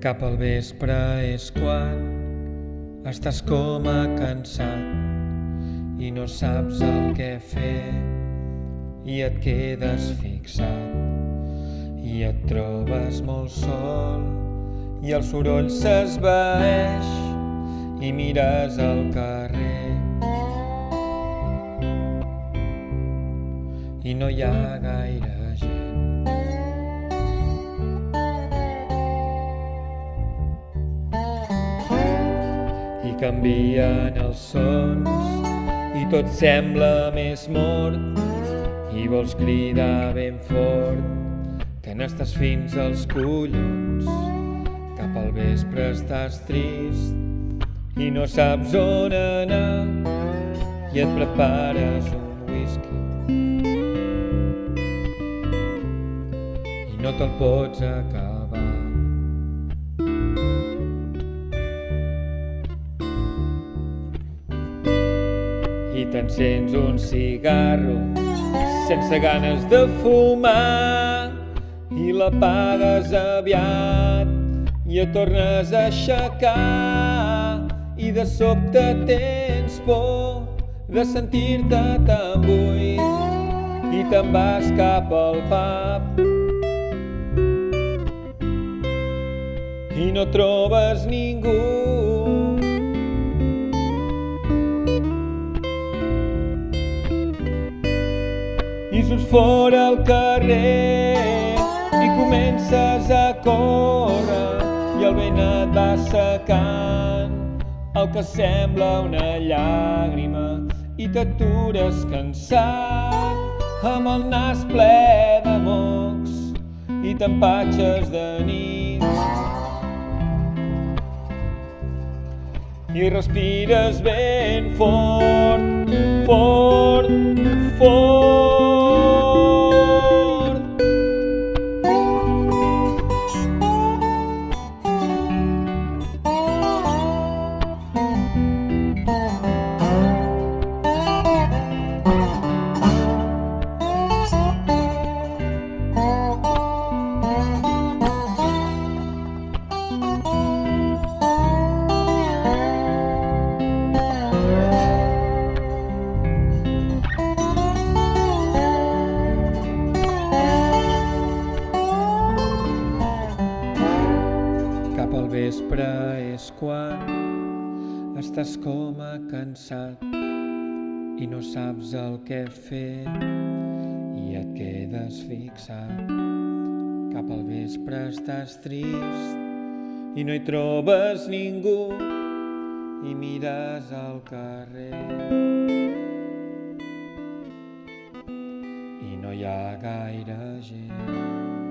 Cap al vespre és quan estàs com a cansat i no saps el què fer i et quedes fixat i et trobes molt sol i el soroll s'esvaeix i mires al carrer i no hi ha gaire gent. I canvien els sons i tot sembla més mort i vols cridar ben fort que n'estàs fins als collons. Cap al vespre estàs trist i no saps on anar i et prepares un whisky i no te'l pots acabar. I t'encens un cigarro sense ganes de fumar i l'apagues aviat i et tornes a aixecar i de sobte tens por de sentir-te tan buit i te'n vas cap al pub i no trobes ningú. I surts fora al carrer i comences a córrer i el vent et va secant el que sembla una llàgrima i t'atures cansat amb el nas ple de mocs i t'empatxes de nit i respires ben fort, fort, fort. Cap al vespre és quan estàs com a cansat i no saps el què fer i et quedes fixat. Cap al vespre estàs trist i no hi trobes ningú i mires al carrer i no hi ha gaire gent.